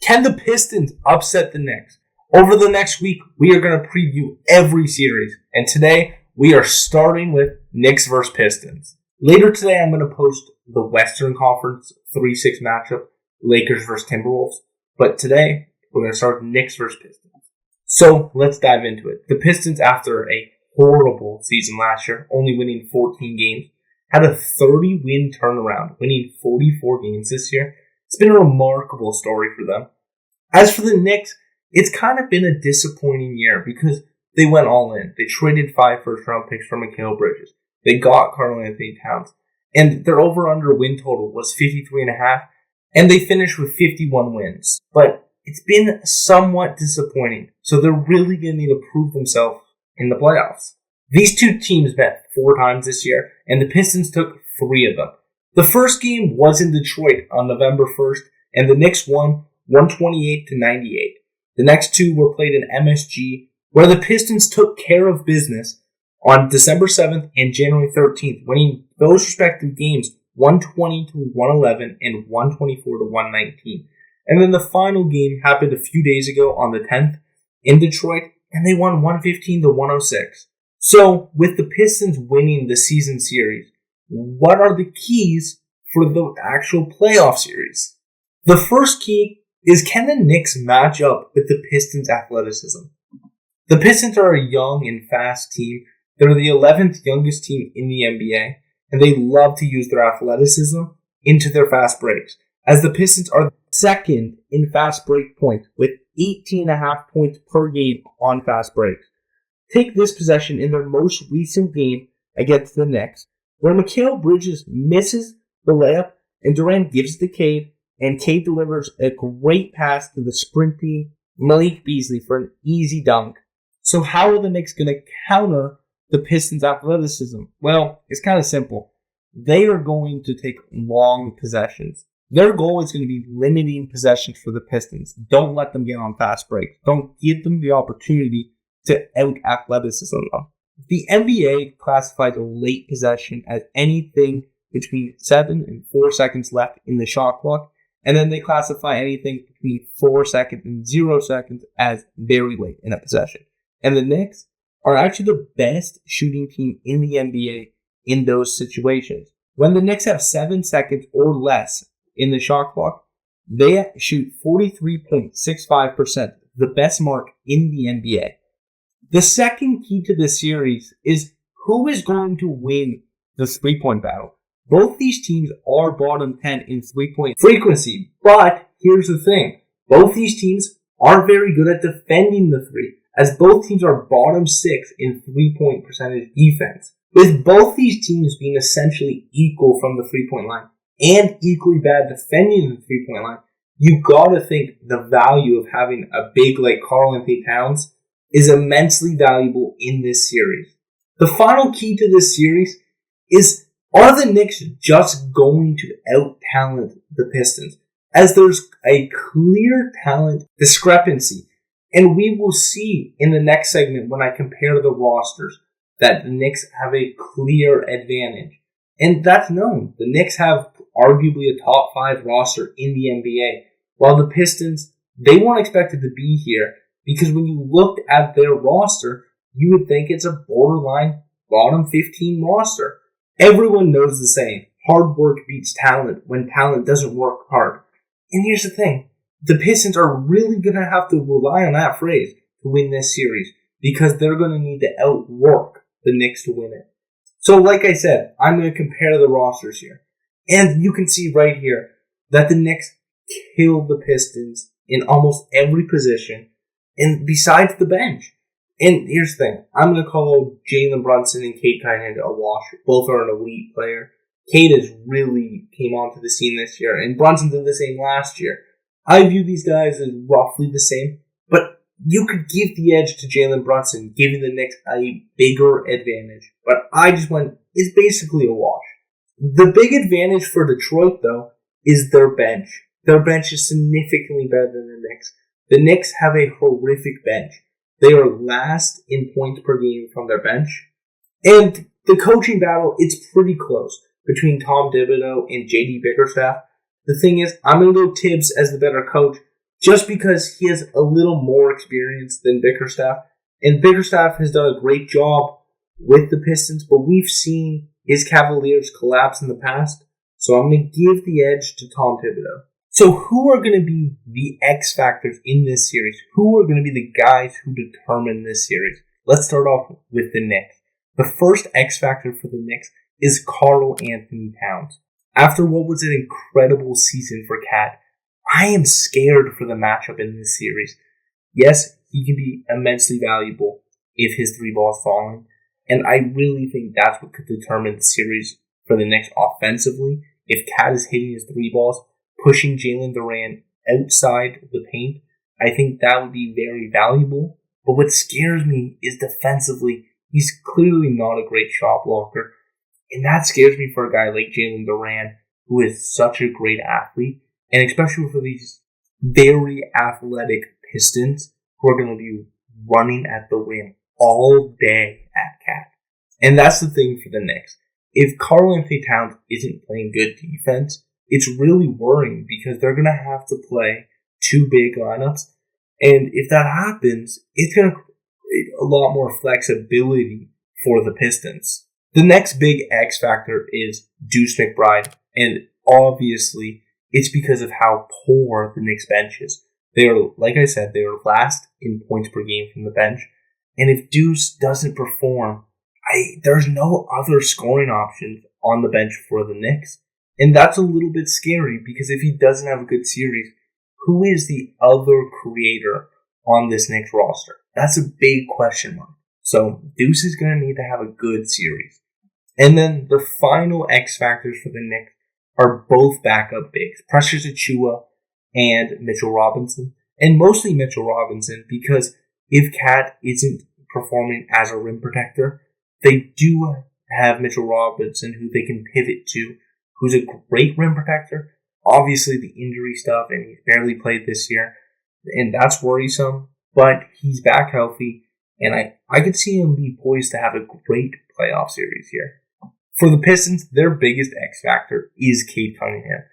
Can the Pistons upset the Knicks? Over the next week, we are going to preview every series. And today, we are starting with Knicks versus Pistons. Later today, I'm going to post the Western Conference 3-6 matchup, Lakers versus Timberwolves. But today, we're going to start with Knicks versus Pistons. So, let's dive into it. The Pistons, after a horrible season last year, only winning 14 games, had a 30-win turnaround, winning 44 games this year. It's been a remarkable story for them. As for the Knicks, it's kind of been a disappointing year because they went all in. They traded 5 first-round picks for Mikal Bridges. They got Karl-Anthony Towns. And their over-under win total was 53.5, and they finished with 51 wins. But it's been somewhat disappointing, so they're really going to need to prove themselves in the playoffs. These two teams met 4 times this year, and the Pistons took 3 of them. The first game was in Detroit on November 1st, and the Knicks won 128-98. The next 2 were played in MSG, where the Pistons took care of business on December 7th and January 13th, winning those respective games 120-111 and 124-119. And then the final game happened a few days ago on the 10th in Detroit, and they won 115-106. So, with the Pistons winning the season series, what are the keys for the actual playoff series? The first key is, can the Knicks match up with the Pistons' athleticism? The Pistons are a young and fast team. They're the 11th youngest team in the NBA, and they love to use their athleticism into their fast breaks, as the Pistons are second in fast break points with 18.5 points per game on fast breaks. Take this possession in their most recent game against the Knicks, where Mikal Bridges misses the layup and Durant gives it to Cade, and Cade delivers a great pass to the sprinty Malik Beasley for an easy dunk. So how are the Knicks going to counter the Pistons' athleticism? Well, it's kind of simple. They are going to take long possessions. Their goal is going to be limiting possessions for the Pistons. Don't let them get on fast breaks. Don't give them the opportunity to out-athleticism them. The NBA classifies a late possession as anything between 7 and 4 seconds left in the shot clock, and then they classify anything between 4 seconds and 0 seconds as very late in a possession. And the Knicks are actually the best shooting team in the NBA in those situations. When the Knicks have 7 seconds or less in the shot clock, they shoot 43.65%, the best mark in the NBA. The second key to this series is who is going to win the three-point battle. Both these teams are bottom 10 in three-point frequency, but here's the thing. Both these teams are very good at defending the three, as both teams are bottom 6 in three-point percentage defense. With both these teams being essentially equal from the three-point line and equally bad defending the three-point line, you gotta think the value of having a big like Karl-Anthony Towns is immensely valuable in this series. The final key to this series is, are the Knicks just going to out-talent the Pistons? As there's a clear talent discrepancy. And we will see in the next segment when I compare the rosters that the Knicks have a clear advantage. And that's known. The Knicks have arguably a top 5 roster in the NBA, while the Pistons, they weren't expected to be here because when you looked at their roster, you would think it's a borderline bottom 15 roster. Everyone knows the saying, hard work beats talent when talent doesn't work hard. And here's the thing, the Pistons are really going to have to rely on that phrase to win this series because they're going to need to outwork the Knicks to win it. So like I said, I'm going to compare the rosters here. And you can see right here that the Knicks killed the Pistons in almost every position, and besides the bench. And here's the thing. I'm going to call Jalen Brunson and Cade Cunningham a wash. Both are an elite player. Cade has really came onto the scene this year, and Brunson did the same last year. I view these guys as roughly the same, but you could give the edge to Jalen Brunson, giving the Knicks a bigger advantage. But I just went, it's basically a wash. The big advantage for Detroit, though, is their bench. Their bench is significantly better than the Knicks. The Knicks have a horrific bench. They are last in points per game from their bench. And the coaching battle, it's pretty close between Tom Thibodeau and J.D. Bickerstaff. The thing is, I'm going to go Tibbs as the better coach, just because he has a little more experience than Bickerstaff. And Bickerstaff has done a great job with the Pistons, but we've seen his Cavaliers collapse in the past. So I'm going to give the edge to Tom Thibodeau. So who are going to be the X factors in this series? Who are going to be the guys who determine this series? Let's start off with the Knicks. The first X factor for the Knicks is Karl Anthony Towns. After what was an incredible season for Cat, I am scared for the matchup in this series. Yes, he can be immensely valuable if his three balls falling, and I really think that's what could determine the series for the Knicks offensively. If Cat is hitting his three balls, pushing Jalen Duran outside the paint, I think that would be very valuable. But what scares me is defensively, he's clearly not a great shot blocker, and that scares me for a guy like Jalen Duran, who is such a great athlete, and especially for these very athletic Pistons who are going to be running at the rim all day at Cat. And that's the thing for the Knicks. If Karl Anthony Towns isn't playing good defense, it's really worrying because they're going to have to play two big lineups. And if that happens, it's going to create a lot more flexibility for the Pistons. The next big X factor is Deuce McBride. And obviously, it's because of how poor the Knicks bench is. They are, like I said, they are last in points per game from the bench. And if Deuce doesn't perform, there's no other scoring options on the bench for the Knicks. And that's a little bit scary because if he doesn't have a good series, who is the other creator on this Knicks roster? That's a big question mark. So Deuce is going to need to have a good series. And then the final X factors for the Knicks are both backup bigs, Precious Achiuwa and Mitchell Robinson. And mostly Mitchell Robinson because if Cat isn't performing as a rim protector, they do have Mitchell Robinson who they can pivot to, who's a great rim protector. Obviously the injury stuff, and he's barely played this year, and that's worrisome, but he's back healthy, and I could see him be poised to have a great playoff series here. For the Pistons, their biggest X factor is Cade Cunningham.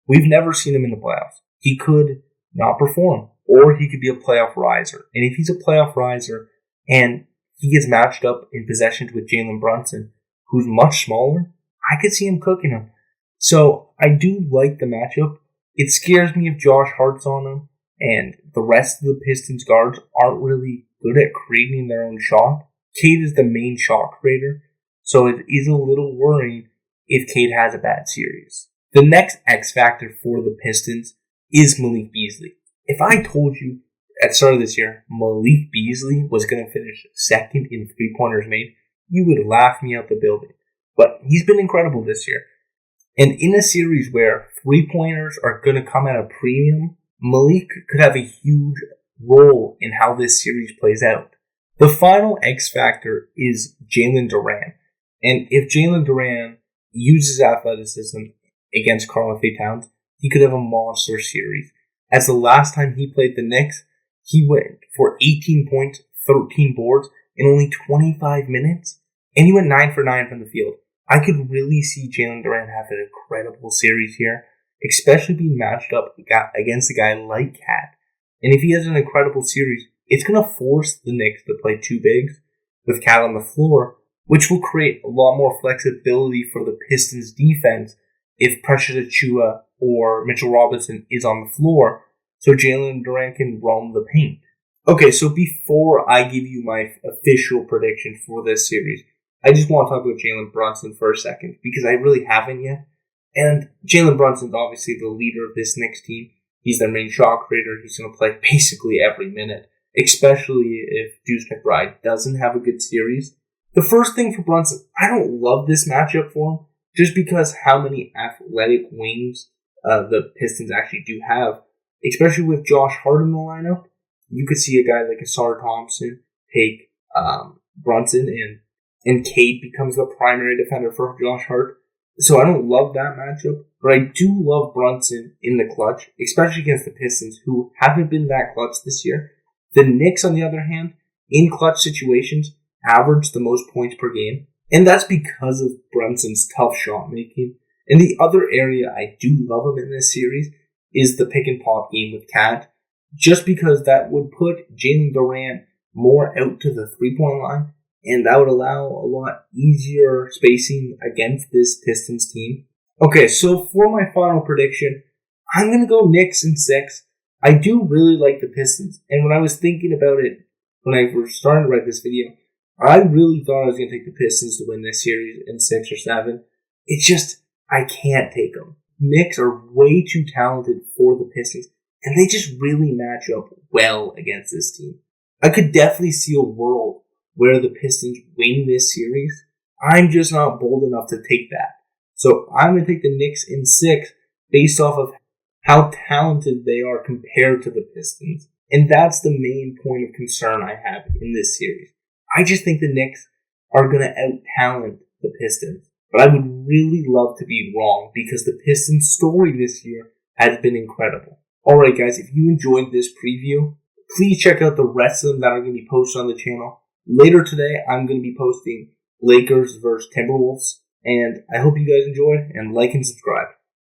We've never seen him in the playoffs. He could not perform, or he could be a playoff riser. And if he's a playoff riser and he gets matched up in possessions with Jalen Brunson, who's much smaller, I could see him cooking him. So I do like the matchup. It scares me if Josh Hart's on him and the rest of the Pistons guards aren't really good at creating their own shot. Cade is the main shot creator, so it is a little worrying if Cade has a bad series. The next X factor for the Pistons is Malik Beasley. If I told you at the start of this year Malik Beasley was going to finish second in three-pointers made, you would laugh me out the building. But he's been incredible this year. And in a series where three-pointers are going to come at a premium, Malik could have a huge role in how this series plays out. The final X factor is Jalen Duran. And if Jalen Duran uses athleticism against Karl Anthony Towns, he could have a monster series. As the last time he played the Knicks, he went for 18 points, 13 boards in only 25 minutes, and he went 9 for 9 from the field. I could really see Jalen Duran have an incredible series here, especially being matched up against a guy like Cat. And if he has an incredible series, it's going to force the Knicks to play two bigs with Cat on the floor, which will create a lot more flexibility for the Pistons defense if Precious Achiuwa or Mitchell Robinson is on the floor, so Jalen Duran can roam the paint. Okay, so before I give you my official prediction for this series, I just want to talk about Jalen Brunson for a second, because I really haven't yet. And Jalen Brunson's obviously the leader of this Knicks team. He's their main shot creator. He's going to play basically every minute, especially if Deuce McBride doesn't have a good series. The first thing for Brunson, I don't love this matchup for him, just because how many athletic wings the Pistons actually do have, especially with Josh Hart in the lineup. You could see a guy like Asar Thompson take Brunson, and Cade becomes the primary defender for Josh Hart. So I don't love that matchup, but I do love Brunson in the clutch, especially against the Pistons, who haven't been that clutch this year. The Knicks, on the other hand, in clutch situations, average the most points per game, and that's because of Brunson's tough shot making. And the other area I do love him in this series is the pick and pop game with Cat. just because that would put Jalen Durant more out to the 3-point line, and that would allow a lot easier spacing against this Pistons team. Okay, so for my final prediction, I'm going to go Knicks in 6. I do really like the Pistons, and when I was thinking about it, when I was starting to write this video, I really thought I was going to take the Pistons to win this series in 6 or 7. It's just, I can't take them. Knicks are way too talented for the Pistons, and they just really match up well against this team. I could definitely see a world where the Pistons win this series. I'm just not bold enough to take that. So I'm going to take the Knicks in 6 based off of how talented they are compared to the Pistons. And that's the main point of concern I have in this series. I just think the Knicks are going to out-talent the Pistons. But I would really love to be wrong because the Pistons story this year has been incredible. Alright guys, if you enjoyed this preview, please check out the rest of them that are going to be posted on the channel. Later today, I'm going to be posting Lakers versus Timberwolves. And I hope you guys enjoy, and like and subscribe.